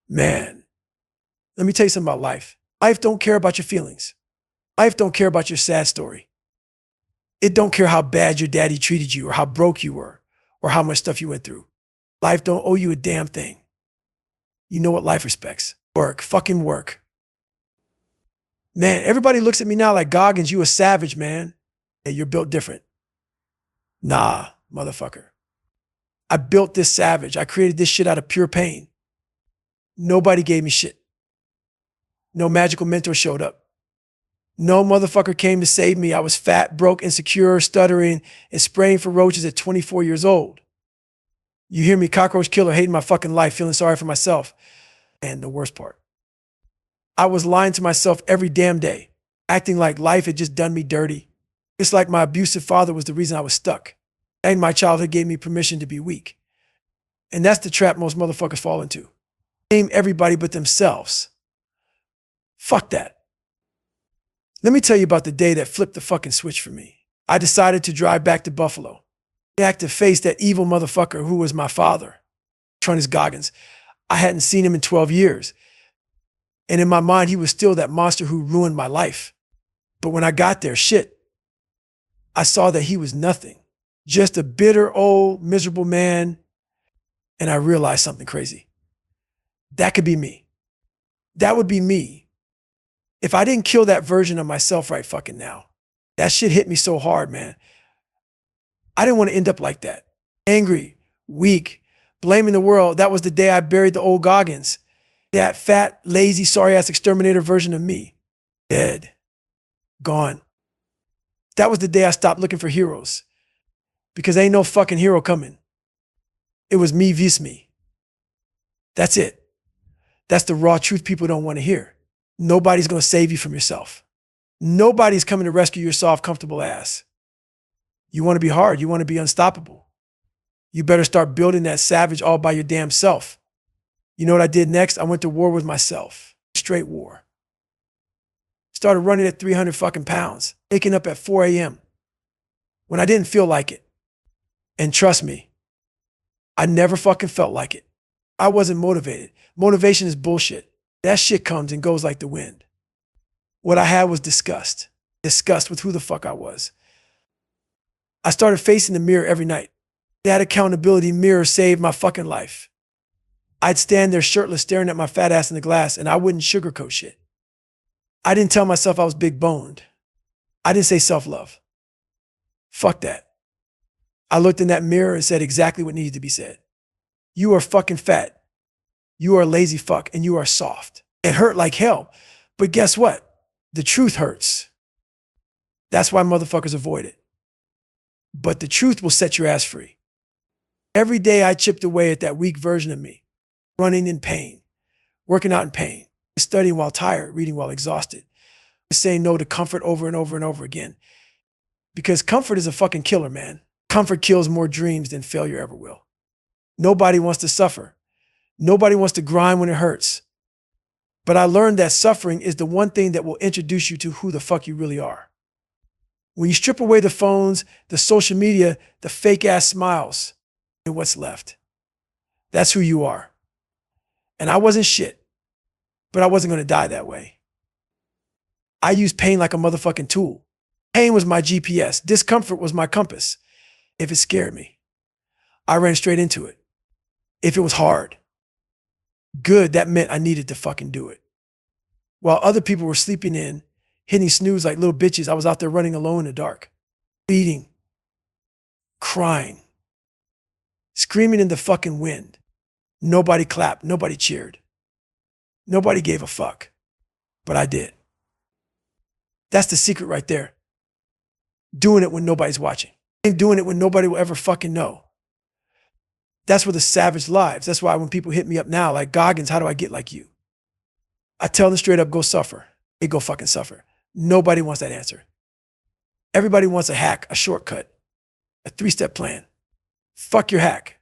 Man, let me tell you something about life. Life don't care about your feelings. Life don't care about your sad story. It don't care how bad your daddy treated you or how broke you were or how much stuff you went through. Life don't owe you a damn thing. You know what life respects? Work, fucking work. Man, everybody looks at me now like, Goggins, you a savage, man. Hey, you're built different. Nah, motherfucker. I built this savage. I created this shit out of pure pain. Nobody gave me shit. No magical mentor showed up. No motherfucker came to save me. I was fat, broke, insecure, stuttering, and spraying for roaches at 24 years old. You hear me, cockroach killer, hating my fucking life, feeling sorry for myself. And the worst part, I was lying to myself every damn day, acting like life had just done me dirty. It's like my abusive father was the reason I was stuck, and my childhood gave me permission to be weak. And that's the trap most motherfuckers fall into. Blame everybody but themselves. Fuck that. Let me tell you about the day that flipped the fucking switch for me. I decided to drive back to Buffalo. I had to face that evil motherfucker who was my father, Tronus Goggins. I hadn't seen him in 12 years. And in my mind, he was still that monster who ruined my life. But when I got there, shit, I saw that he was nothing. Just a bitter, old, miserable man. And I realized something crazy. That could be me. That would be me. If I didn't kill that version of myself right fucking now. That shit hit me so hard, man. I didn't want to end up like that. Angry, weak, blaming the world. That was the day I buried the old Goggins. That fat, lazy, sorry-ass exterminator version of me. Dead. Gone. That was the day I stopped looking for heroes. Because ain't no fucking hero coming. It was me vis me. That's it. That's the raw truth people don't want to hear. Nobody's going to save you from yourself. Nobody's coming to rescue your soft, comfortable ass. You want to be hard. You want to be unstoppable. You better start building that savage all by your damn self. You know what I did next? I went to war with myself. Straight war. Started running at 300 fucking pounds, waking up at 4 a.m. when I didn't feel like it. And trust me, I never fucking felt like it. I wasn't motivated. Motivation is bullshit. That shit comes and goes like the wind. What I had was disgust. Disgust with who the fuck I was. I started facing the mirror every night. That accountability mirror saved my fucking life. I'd stand there shirtless staring at my fat ass in the glass and I wouldn't sugarcoat shit. I didn't tell myself I was big boned. I didn't say self-love. Fuck that. I looked in that mirror and said exactly what needed to be said. You are fucking fat. You are a lazy fuck and you are soft. It hurt like hell. But guess what? The truth hurts. That's why motherfuckers avoid it. But the truth will set your ass free. Every day I chipped away at that weak version of me, running in pain, working out in pain, studying while tired, reading while exhausted, saying no to comfort over and over and over again. Because comfort is a fucking killer, man. Comfort kills more dreams than failure ever will. Nobody wants to suffer. Nobody wants to grind when it hurts. But I learned that suffering is the one thing that will introduce you to who the fuck you really are. When you strip away the phones, the social media, the fake ass smiles, and what's left. That's who you are. And I wasn't shit, but I wasn't going to die that way. I used pain like a motherfucking tool. Pain was my GPS. Discomfort was my compass. If it scared me, I ran straight into it. If it was hard, good, that meant I needed to fucking do it. While other people were sleeping in, hitting snooze like little bitches, I was out there running alone in the dark, bleeding, crying, screaming in the fucking wind. Nobody clapped, nobody cheered. Nobody gave a fuck, but I did. That's the secret right there. Doing it when nobody's watching. And doing it when nobody will ever fucking know. That's where the savage lives. That's why when people hit me up now, like, Goggins, how do I get like you? I tell them straight up, go suffer. They go fucking suffer. Nobody wants that answer. Everybody wants a hack, a shortcut, a 3-step plan. Fuck your hack.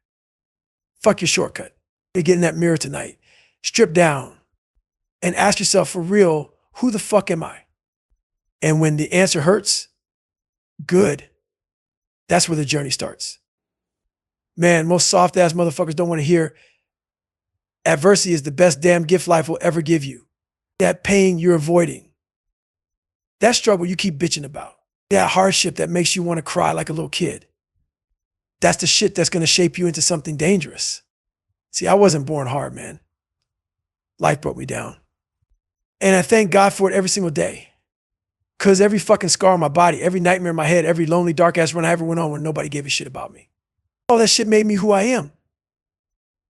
Fuck your shortcut. You get in that mirror tonight, strip down, and ask yourself for real, who the fuck am I? And when the answer hurts, good. That's where the journey starts. Man, most soft-ass motherfuckers don't want to hear, Adversity is the best damn gift life will ever give you. That pain you're avoiding. That struggle you keep bitching about. That hardship that makes you want to cry like a little kid. That's the shit that's going to shape you into something dangerous. See, I wasn't born hard, man. Life broke me down. And I thank God for it every single day. Because every fucking scar on my body, every nightmare in my head, every lonely, dark-ass run I ever went on when nobody gave a shit about me. All that shit made me who I am.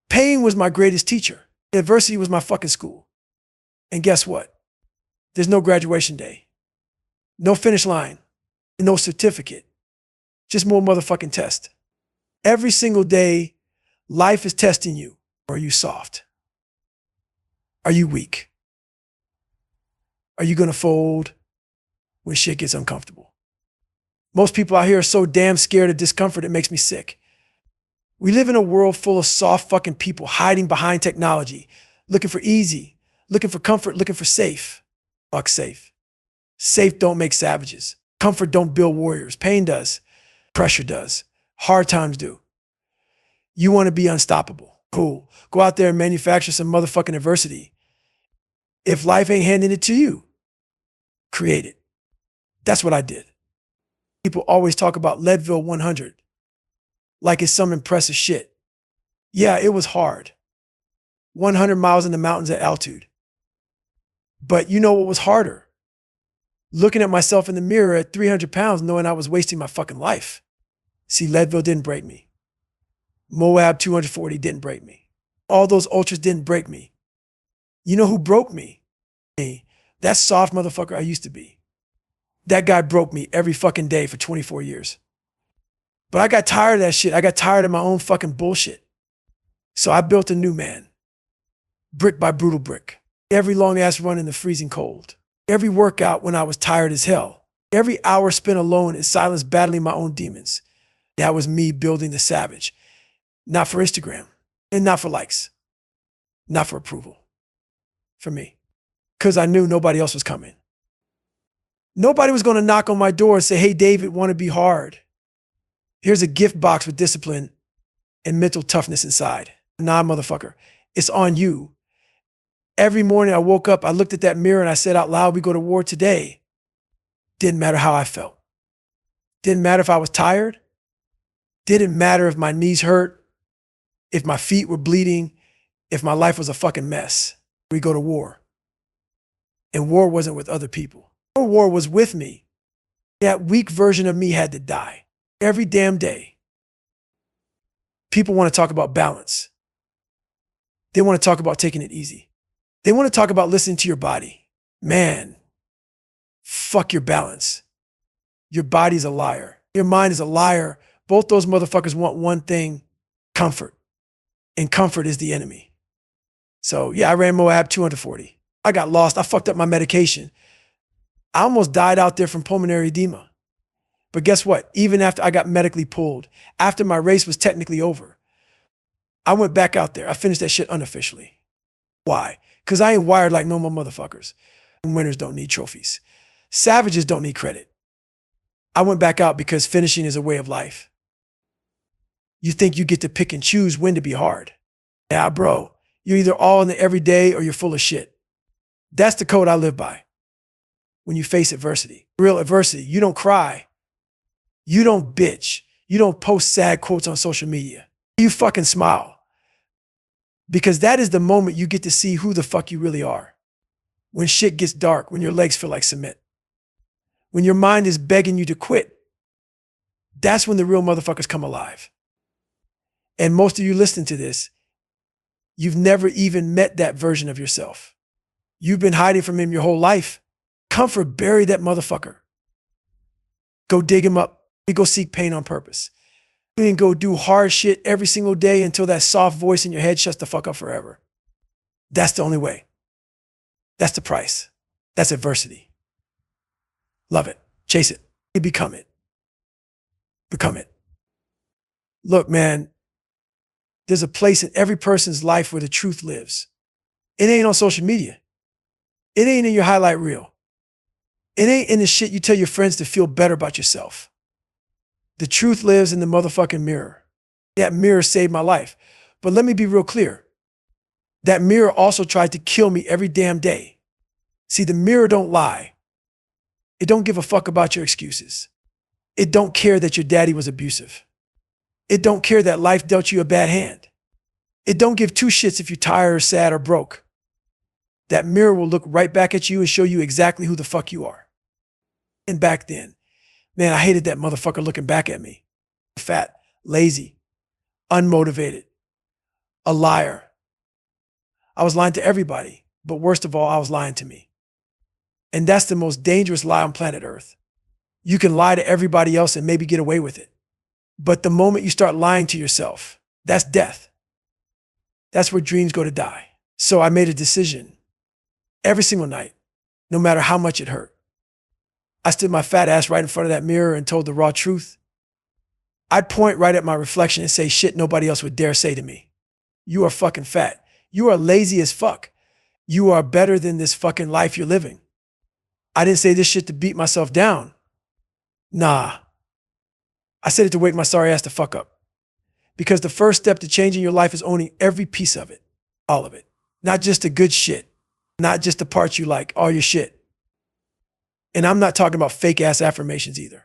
Pain was my greatest teacher. Adversity was my fucking school. And guess what? There's no graduation day. No finish line. No certificate. Just more motherfucking test. Every single day, life is testing you. Are you soft? Are you weak? Are you going to fold when shit gets uncomfortable? Most people out here are so damn scared of discomfort, it makes me sick. We live in a world full of soft fucking people hiding behind technology, looking for easy, looking for comfort, looking for safe. Fuck safe. Safe don't make savages. Comfort don't build warriors. Pain does. Pressure does. Hard times do. You want to be unstoppable. Cool. Go out there and manufacture some motherfucking adversity. If life ain't handing it to you, create it. That's what I did. People always talk about Leadville 100 like it's some impressive shit. Yeah, it was hard. 100 miles in the mountains at altitude. But you know what was harder? Looking at myself in the mirror at 300 pounds knowing I was wasting my fucking life. See, Leadville didn't break me. Moab 240 didn't break me. All those ultras didn't break me. You know who broke me? Me. That soft motherfucker I used to be. That guy broke me every fucking day for 24 years. But I got tired of that shit. I got tired of my own fucking bullshit. So I built a new man. Brick by brutal brick. Every long ass run in the freezing cold. Every workout when I was tired as hell. Every hour spent alone in silence battling my own demons. That was me building the savage. Not for Instagram. And not for likes. Not for approval. For me. Because I knew nobody else was coming. Nobody was going to knock on my door and say, hey, David, want to be hard? Here's a gift box with discipline and mental toughness inside. Nah, motherfucker. It's on you. Every morning I woke up, I looked at that mirror and I said out loud, we go to war today. Didn't matter how I felt. Didn't matter if I was tired. Didn't matter if my knees hurt, if my feet were bleeding, if my life was a fucking mess. We go to war. And war wasn't with other people. War was with me. That weak version of me had to die. Every damn day. People want to talk about balance. They want to talk about taking it easy. They want to talk about listening to your body. Man, fuck your balance. Your body's a liar. Your mind is a liar. Both those motherfuckers want one thing, comfort. And comfort is the enemy. So yeah, I ran Moab 240. I got lost. I fucked up my medication. I almost died out there from pulmonary edema. But guess what? Even after I got medically pulled, after my race was technically over, I went back out there. I finished that shit unofficially. Why? Because I ain't wired like normal motherfuckers. Winners don't need trophies. Savages don't need credit. I went back out because finishing is a way of life. You think you get to pick and choose when to be hard. Yeah, bro. You're either all in the everyday or you're full of shit. That's the code I live by. When you face adversity, real adversity, you don't cry. You don't bitch. You don't post sad quotes on social media. You fucking smile. Because that is the moment you get to see who the fuck you really are. When shit gets dark, when your legs feel like cement. When your mind is begging you to quit. That's when the real motherfuckers come alive. And most of you listening to this, you've never even met that version of yourself. You've been hiding from him your whole life. Comfort, bury that motherfucker. Go dig him up. Go seek pain on purpose. And go do hard shit every single day until that soft voice in your head shuts the fuck up forever. That's the only way. That's the price. That's adversity. Love it. Chase it. Become it. Become it. Look, man, there's a place in every person's life where the truth lives. It ain't on social media. It ain't in your highlight reel. It ain't in the shit you tell your friends to feel better about yourself. The truth lives in the motherfucking mirror. That mirror saved my life. But let me be real clear. That mirror also tried to kill me every damn day. See, the mirror don't lie. It don't give a fuck about your excuses. It don't care that your daddy was abusive. It don't care that life dealt you a bad hand. It don't give two shits if you're tired or sad or broke. That mirror will look right back at you and show you exactly who the fuck you are. And back then, man, I hated that motherfucker looking back at me. Fat, lazy, unmotivated, a liar. I was lying to everybody, but worst of all, I was lying to me. And that's the most dangerous lie on planet Earth. You can lie to everybody else and maybe get away with it. But the moment you start lying to yourself, that's death. That's where dreams go to die. So I made a decision every single night, no matter how much it hurt. I stood my fat ass right in front of that mirror and told the raw truth. I'd point right at my reflection and say shit nobody else would dare say to me. You are fucking fat. You are lazy as fuck. You are better than this fucking life you're living. I didn't say this shit to beat myself down. Nah. I said it to wake my sorry ass the fuck up. Because the first step to changing your life is owning every piece of it. All of it. Not just the good shit. Not just the parts you like. All your shit. And I'm not talking about fake ass affirmations either.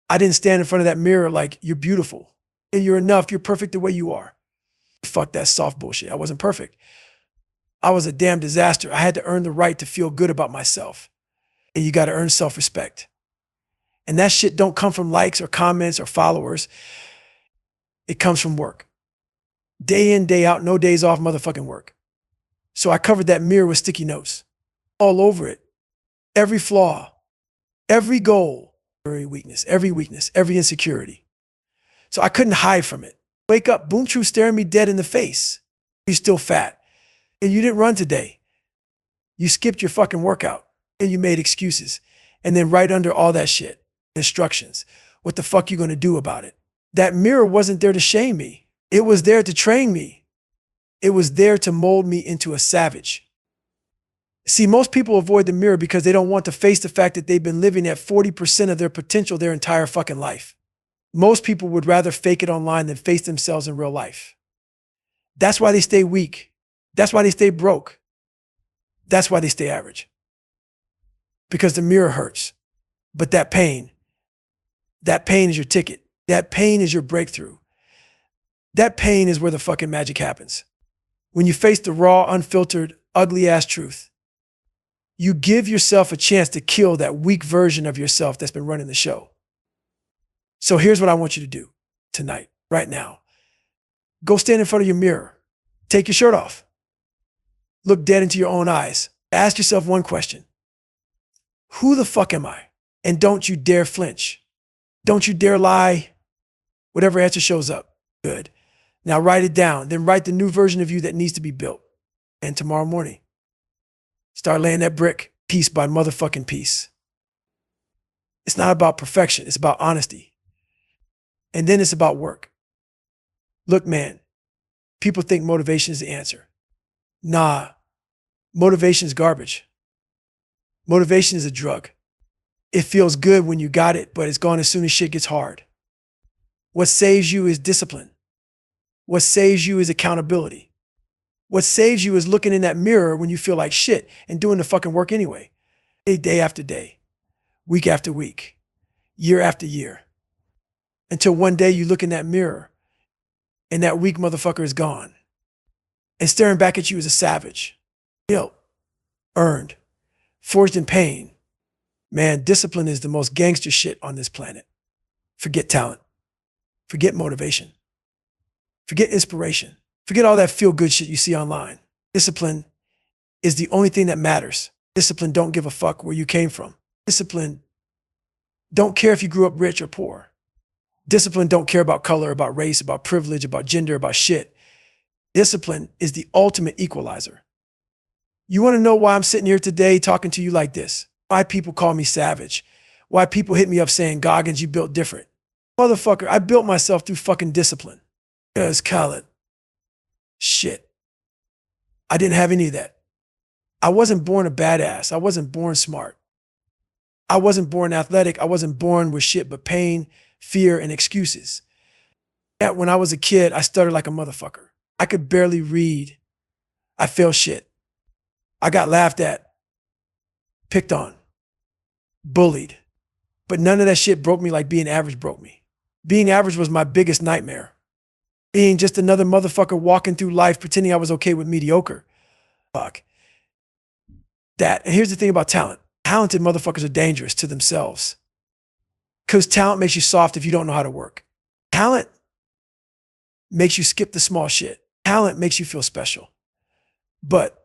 I didn't stand in front of that mirror like, you're beautiful. And you're enough. You're perfect the way you are. Fuck that soft bullshit. I wasn't perfect. I was a damn disaster. I had to earn the right to feel good about myself. And you got to earn self-respect. And that shit don't come from likes or comments or followers. It comes from work. Day in, day out, no days off motherfucking work. So I covered that mirror with sticky notes. All over it. Every flaw. Every goal. Every weakness. Every insecurity. So I couldn't hide from it. Wake up, Boom True staring me dead in the face. You're still fat. And you didn't run today. You skipped your fucking workout. And you made excuses. And then right under all that shit, instructions. What the fuck you gonna do about it? That mirror wasn't there to shame me. It was there to train me. It was there to mold me into a savage. See, most people avoid the mirror because they don't want to face the fact that they've been living at 40% of their potential their entire fucking life. Most people would rather fake it online than face themselves in real life. That's why they stay weak. That's why they stay broke. That's why they stay average. Because the mirror hurts. But that pain is your ticket. That pain is your breakthrough. That pain is where the fucking magic happens. When you face the raw, unfiltered, ugly ass truth, you give yourself a chance to kill that weak version of yourself that's been running the show. So here's what I want you to do tonight, right now. Go stand in front of your mirror. Take your shirt off. Look dead into your own eyes. Ask yourself one question. Who the fuck am I? And don't you dare flinch. Don't you dare lie. Whatever answer shows up. Good. Now write it down. Then write the new version of you that needs to be built. And tomorrow morning, start laying that brick piece by motherfucking piece. It's not about perfection. It's about honesty. And then it's about work. Look, man, people think motivation is the answer. Nah, motivation is garbage. Motivation is a drug. It feels good when you got it, but it's gone as soon as shit gets hard. What saves you is discipline. What saves you is accountability. What saves you is looking in that mirror when you feel like shit and doing the fucking work anyway. Day after day, week after week, year after year. Until one day you look in that mirror and that weak motherfucker is gone. And staring back at you is a savage. Guilt, earned, forged in pain. Man, discipline is the most gangster shit on this planet. Forget talent. Forget motivation. Forget inspiration. Forget all that feel-good shit you see online. Discipline is the only thing that matters. Discipline don't give a fuck where you came from. Discipline don't care if you grew up rich or poor. Discipline don't care about color, about race, about privilege, about gender, about shit. Discipline is the ultimate equalizer. You want to know why I'm sitting here today talking to you like this? Why people call me savage? Why people hit me up saying, Goggins, you built different. Motherfucker, I built myself through fucking discipline. Because Khaled, shit, I didn't have any of that. I wasn't born a badass. I wasn't born smart. I wasn't born athletic. I wasn't born with shit but pain, fear, and excuses. When I was a kid, I stuttered like a motherfucker. I could barely read I failed shit. I got laughed at, picked on, bullied. But none of that shit broke me like being average broke me. Being average was my biggest nightmare. Being just another motherfucker walking through life pretending I was okay with mediocre. Fuck. That. And here's the thing about talent. Talented motherfuckers are dangerous to themselves. Because talent makes you soft if you don't know how to work. Talent makes you skip the small shit. Talent makes you feel special. But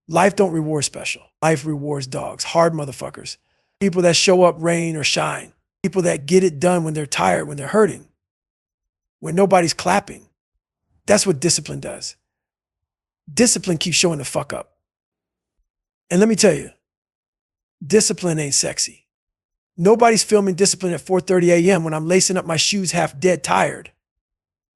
life don't reward special. Life rewards dogs, hard motherfuckers. People that show up rain or shine. People that get it done when they're tired, when they're hurting, when nobody's clapping. That's what discipline does. Discipline keeps showing the fuck up. And let me tell you, discipline ain't sexy. Nobody's filming discipline at 4:30 a.m. when I'm lacing up my shoes half dead tired.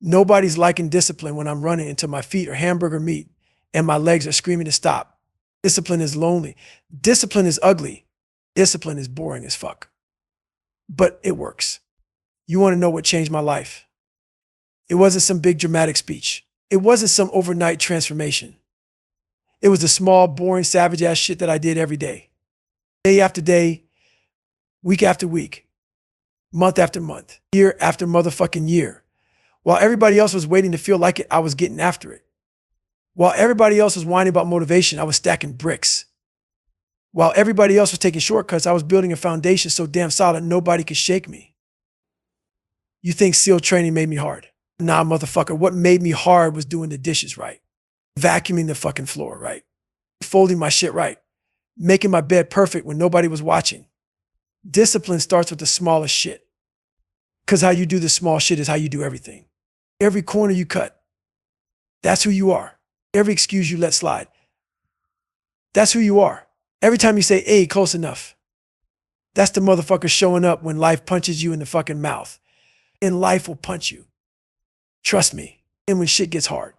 Nobody's liking discipline when I'm running until my feet are hamburger meat and my legs are screaming to stop. Discipline is lonely. Discipline is ugly. Discipline is boring as fuck. But it works. You want to know what changed my life? It wasn't some big dramatic speech. It wasn't some overnight transformation. It was the small, boring, savage ass shit that I did every day. Day after day, week after week, month after month, year after motherfucking year. While everybody else was waiting to feel like it, I was getting after it. While everybody else was whining about motivation, I was stacking bricks. While everybody else was taking shortcuts, I was building a foundation so damn solid nobody could shake me. You think SEAL training made me hard? Nah, motherfucker. What made me hard was doing the dishes right, vacuuming the fucking floor right, folding my shit right, making my bed perfect when nobody was watching. Discipline starts with the smallest shit. Because how you do the small shit is how you do everything. Every corner you cut, that's who you are. Every excuse you let slide, that's who you are. Every time you say, hey, close enough, that's the motherfucker showing up when life punches you in the fucking mouth. And life will punch you. Trust me. And when shit gets hard,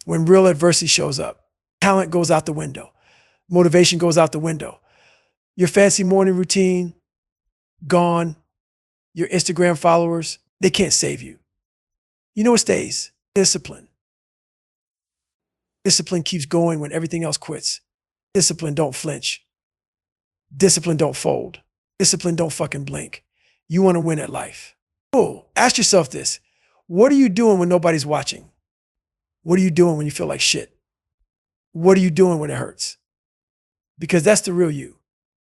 when real adversity shows up, talent goes out the window. Motivation goes out the window. Your fancy morning routine, gone. Your Instagram followers, they can't save you. You know what stays? Discipline. Discipline keeps going when everything else quits. Discipline don't flinch. Discipline don't fold. Discipline don't fucking blink. You want to win at life. Oh, ask yourself this. What are you doing when nobody's watching? What are you doing when you feel like shit? What are you doing when it hurts? Because that's the real you.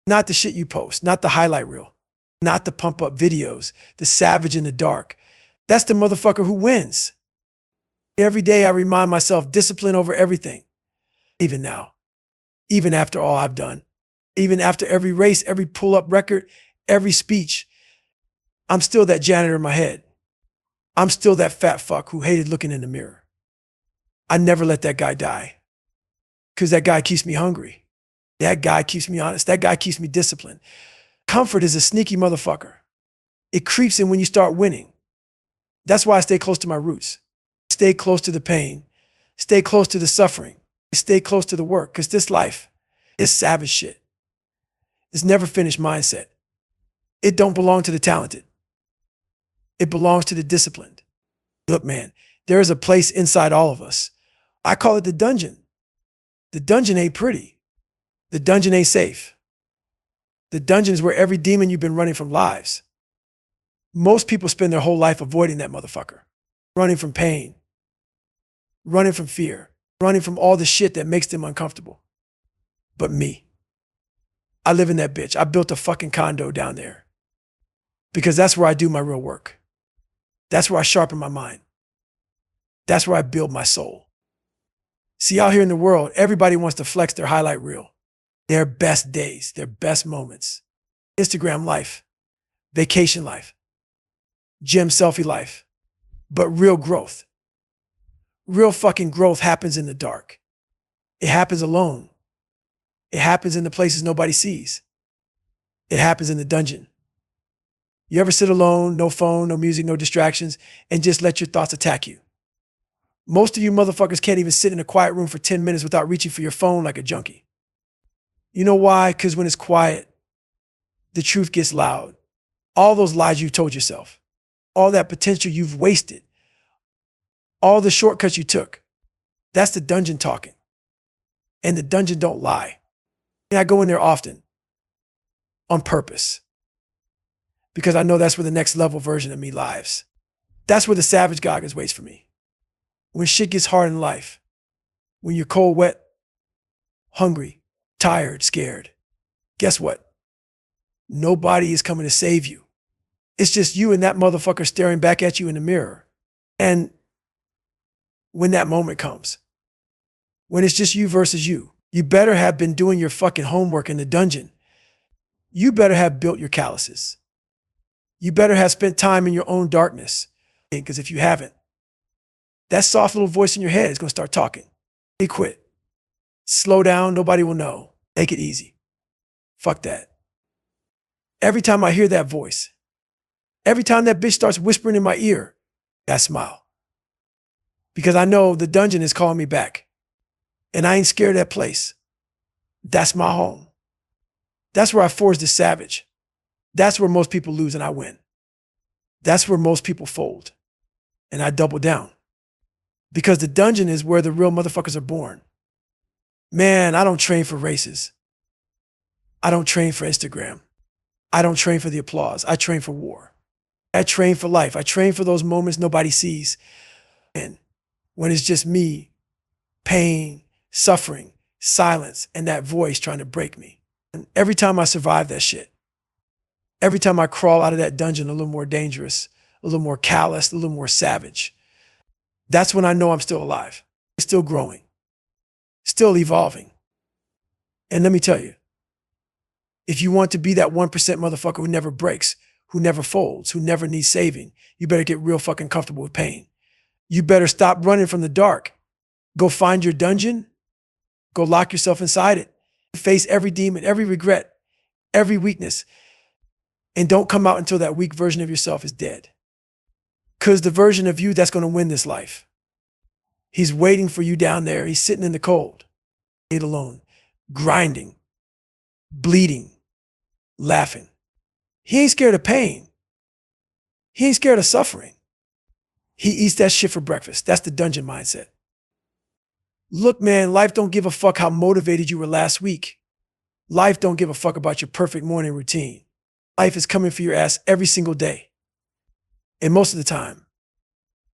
Not the shit you post, not the highlight reel, not the pump up videos, the savage in the dark. That's the motherfucker who wins. Every day I remind myself discipline over everything. Even now. Even after all I've done, even after every race, every pull-up record, every speech, I'm still that janitor in my head. I'm still that fat fuck who hated looking in the mirror. I never let that guy die because that guy keeps me hungry. That guy keeps me honest. That guy keeps me disciplined. Comfort is a sneaky motherfucker. It creeps in when you start winning. That's why I stay close to my roots. Stay close to the pain. Stay close to the suffering. Stay close to the work, because this life is savage shit. It's never finished mindset. It don't belong to the talented. It belongs to the disciplined. Look, man, there is a place inside all of us. I call it the dungeon. The dungeon ain't pretty. The dungeon ain't safe. The dungeon is where every demon you've been running from lives. Most people spend their whole life avoiding that motherfucker, running from pain, running from fear, running from all the shit that makes them uncomfortable. But me, I live in that bitch. I built a fucking condo down there because that's where I do my real work. That's where I sharpen my mind. That's where I build my soul. See, out here in the world, everybody wants to flex their highlight reel, their best days, their best moments. Instagram life, vacation life, gym selfie life. But real growth, real fucking growth happens in the dark. It happens alone. It happens in the places nobody sees. It happens in the dungeon. You ever sit alone, no phone, no music, no distractions, and just let your thoughts attack you? Most of you motherfuckers can't even sit in a quiet room for 10 minutes without reaching for your phone like a junkie. You know why? Because when it's quiet, the truth gets loud. All those lies you told yourself, all that potential you've wasted, all the shortcuts you took, That's the dungeon talking. And the dungeon don't lie. And I go in there often on purpose because I know that's where the next level version of me lives. That's where the savage Goggins waits for me. When shit gets hard in life, when you're cold, wet, hungry, tired, scared, guess what? Nobody is coming to save you. It's just you and that motherfucker staring back at you in the mirror. And when that moment comes, when it's just you versus you, you better have been doing your fucking homework in the dungeon. You better have built your calluses. You better have spent time in your own darkness. Because if you haven't, that soft little voice in your head is going to start talking. Hey, quit. Slow down. Nobody will know. Take it easy. Fuck that. Every time I hear that voice, every time that bitch starts whispering in my ear, I smile. Because I know the dungeon is calling me back. And I ain't scared of that place. That's my home. That's where I forged the savage. That's where most people lose and I win. That's where most people fold. And I double down. Because the dungeon is where the real motherfuckers are born. Man, I don't train for races. I don't train for Instagram. I don't train for the applause. I train for war. I train for life. I train for those moments nobody sees. And when it's just me, pain, suffering, silence, and that voice trying to break me. And every time I survive that shit, every time I crawl out of that dungeon a little more dangerous, a little more callous, a little more savage, that's when I know I'm still alive, still growing, still evolving. And let me tell you, if you want to be that 1% motherfucker who never breaks, who never folds, who never needs saving, you better get real fucking comfortable with pain. You better stop running from the dark. Go find your dungeon. Go lock yourself inside it. Face every demon, every regret, every weakness. And don't come out until that weak version of yourself is dead. Because the version of you that's going to win this life, he's waiting for you down there. He's sitting in the cold, alone, grinding, bleeding, laughing. He ain't scared of pain. He ain't scared of suffering. He eats that shit for breakfast. That's the dungeon mindset. Look, man, life don't give a fuck how motivated you were last week. Life don't give a fuck about your perfect morning routine. Life is coming for your ass every single day. And most of the time,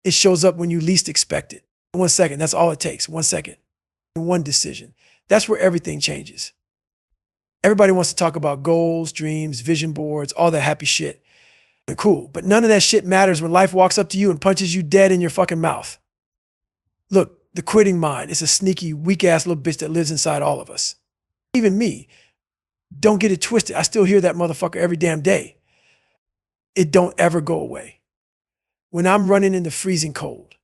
it shows up when you least expect it. 1 second, that's all it takes. 1 second. One decision. That's where everything changes. Everybody wants to talk about goals, dreams, vision boards, all that happy shit. Cool, but none of that shit matters when life walks up to you and punches you dead in your fucking mouth. Look, the quitting mind is a sneaky, weak-ass little bitch that lives inside all of us. Even me. Don't get it twisted. I still hear that motherfucker every damn day. It don't ever go away. When I'm running in the freezing cold,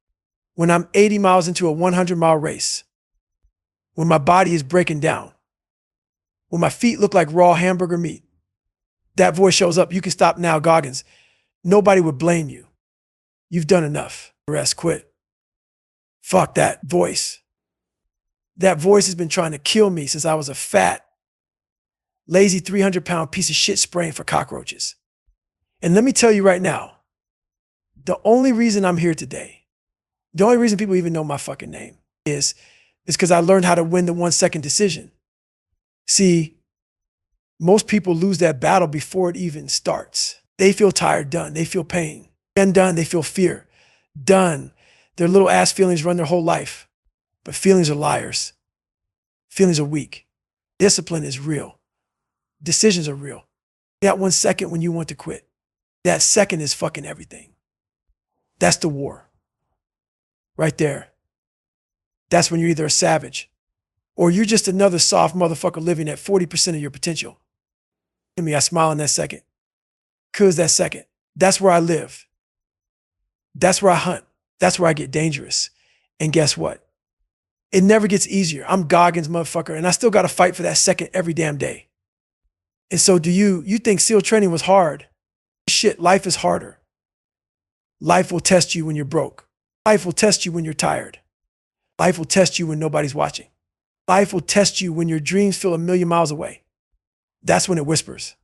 when I'm 80 miles into a 100-mile race, when my body is breaking down, when my feet look like raw hamburger meat, that voice shows up. You can stop now, Goggins. Nobody would blame you. You've done enough. The rest, quit. Fuck that voice. That voice has been trying to kill me since I was a fat, lazy 300-pound piece of shit spraying for cockroaches. And let me tell you right now, the only reason I'm here today, the only reason people even know my fucking name is because I learned how to win the 1 second decision. See, most people lose that battle before it even starts. They feel tired, done. They feel pain. And done, they feel fear. Done. Their little ass feelings run their whole life. But feelings are liars. Feelings are weak. Discipline is real. Decisions are real. That 1 second when you want to quit, that second is fucking everything. That's the war. Right there. That's when you're either a savage or you're just another soft motherfucker living at 40% of your potential. I smile in that second. Cause that second, that's where I live. That's where I hunt. That's where I get dangerous. And guess what? It never gets easier. I'm Goggins, motherfucker, and I still got to fight for that second every damn day. And so you think SEAL training was hard? Shit, life is harder. Life will test you when you're broke. Life will test you when you're tired. Life will test you when nobody's watching. Life will test you when your dreams feel a million miles away. That's when it whispers.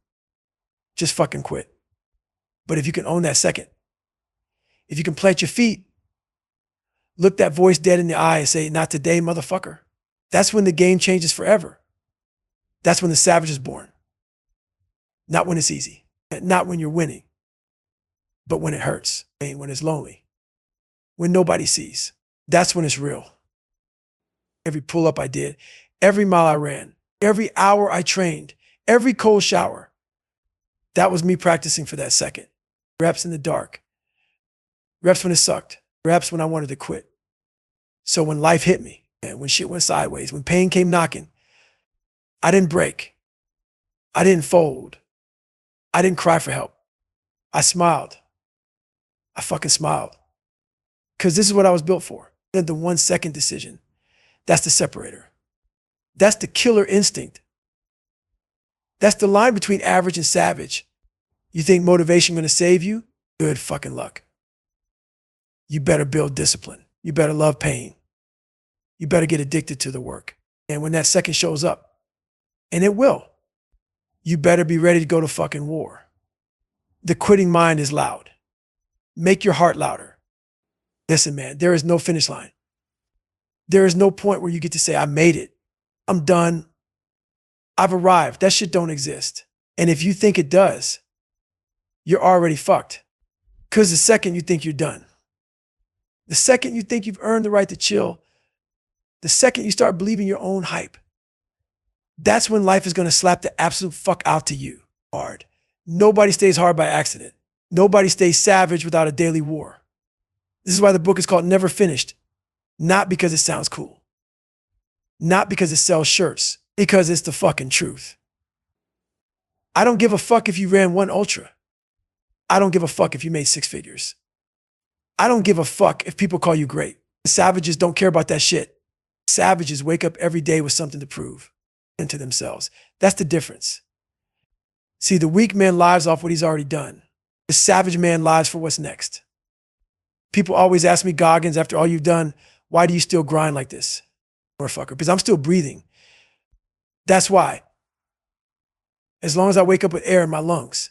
Just fucking quit. But if you can own that second, if you can plant your feet, Look that voice dead in the eye and say, not today, motherfucker. That's when the game changes forever. That's when the savage is born. Not when it's easy. Not when you're winning. But when it hurts. When it's lonely. When nobody sees. That's when it's real. Every pull-up I did, every mile I ran, every hour I trained, every cold shower. That was me practicing for that second. Reps in the dark. Reps when it sucked. Reps when I wanted to quit. So when life hit me, and when shit went sideways, when pain came knocking, I didn't break. I didn't fold. I didn't cry for help. I smiled. I fucking smiled. Because this is what I was built for. And the 1 second decision, that's the separator. That's the killer instinct. That's the line between average and savage. You think motivation gonna save you? Good fucking luck. You better build discipline. You better love pain. You better get addicted to the work. And when that second shows up, and it will, you better be ready to go to fucking war. The quitting mind is loud. Make your heart louder. Listen, man, there is no finish line. There is no point where you get to say, I made it. I'm done. I've arrived. That shit don't exist. And if you think it does, you're already fucked. Because the second you think you're done, the second you think you've earned the right to chill, the second you start believing your own hype, that's when life is going to slap the absolute fuck out to you hard. Nobody stays hard by accident. Nobody stays savage without a daily war. This is why the book is called Never Finished. Not because it sounds cool. Not because it sells shirts. Because it's the fucking truth. I don't give a fuck if you ran 1 ultra. I don't give a fuck if you made 6 figures. I don't give a fuck if people call you great. Savages don't care about that shit. Savages wake up every day with something to prove and to themselves. That's the difference. See, the weak man lives off what he's already done. The savage man lives for what's next. People always ask me, Goggins, after all you've done, why do you still grind like this? Motherfucker, because I'm still breathing. That's why. As long as I wake up with air in my lungs,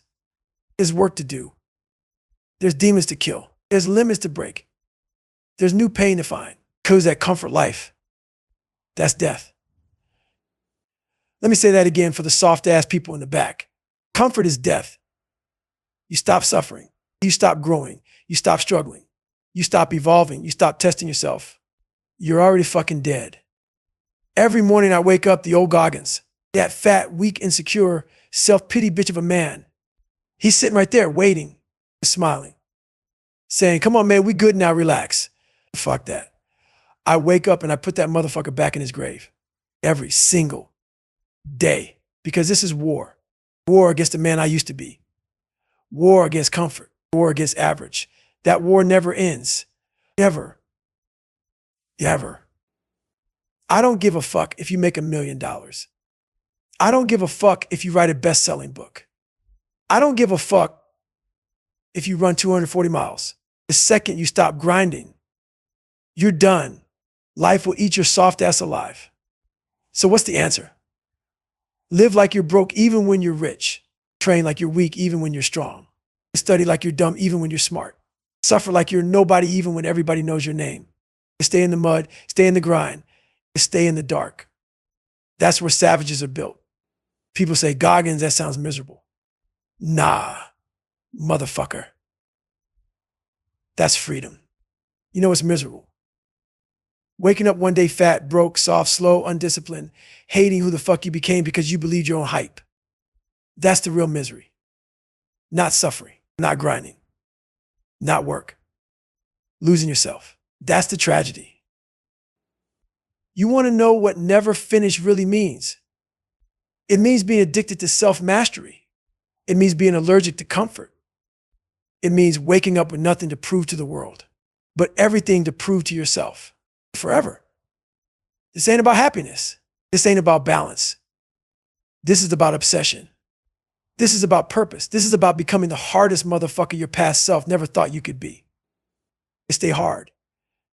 there's work to do. There's demons to kill. There's limits to break. There's new pain to find. Because that comfort life, that's death. Let me say that again for the soft-ass people in the back. Comfort is death. You stop suffering. You stop growing. You stop struggling. You stop evolving. You stop testing yourself. You're already fucking dead. Every morning I wake up, the old Goggins, that fat, weak, insecure, self-pity bitch of a man. He's sitting right there waiting, smiling, saying, come on, man, we good now, relax. Fuck that. I wake up and I put that motherfucker back in his grave every single day because this is war. War against the man I used to be. War against comfort. War against average. That war never ends. Ever. Ever. I don't give a fuck if you make $1 million. I don't give a fuck if you write a best-selling book. I don't give a fuck if you run 240 miles. The second you stop grinding, you're done. Life will eat your soft ass alive. So what's the answer? Live like you're broke even when you're rich. Train like you're weak even when you're strong. Study like you're dumb even when you're smart. Suffer like you're nobody even when everybody knows your name. Stay in the mud, stay in the grind, stay in the dark. That's where savages are built. People say, Goggins, that sounds miserable. Nah, motherfucker. That's freedom. You know what's miserable? Waking up one day fat, broke, soft, slow, undisciplined, hating who the fuck you became because you believed your own hype. That's the real misery. Not suffering, not grinding, not work, losing yourself. That's the tragedy. You want to know what never finished really means? It means being addicted to self-mastery. It means being allergic to comfort. It means waking up with nothing to prove to the world, but everything to prove to yourself forever. This ain't about happiness. This ain't about balance. This is about obsession. This is about purpose. This is about becoming the hardest motherfucker your past self never thought you could be. Stay hard.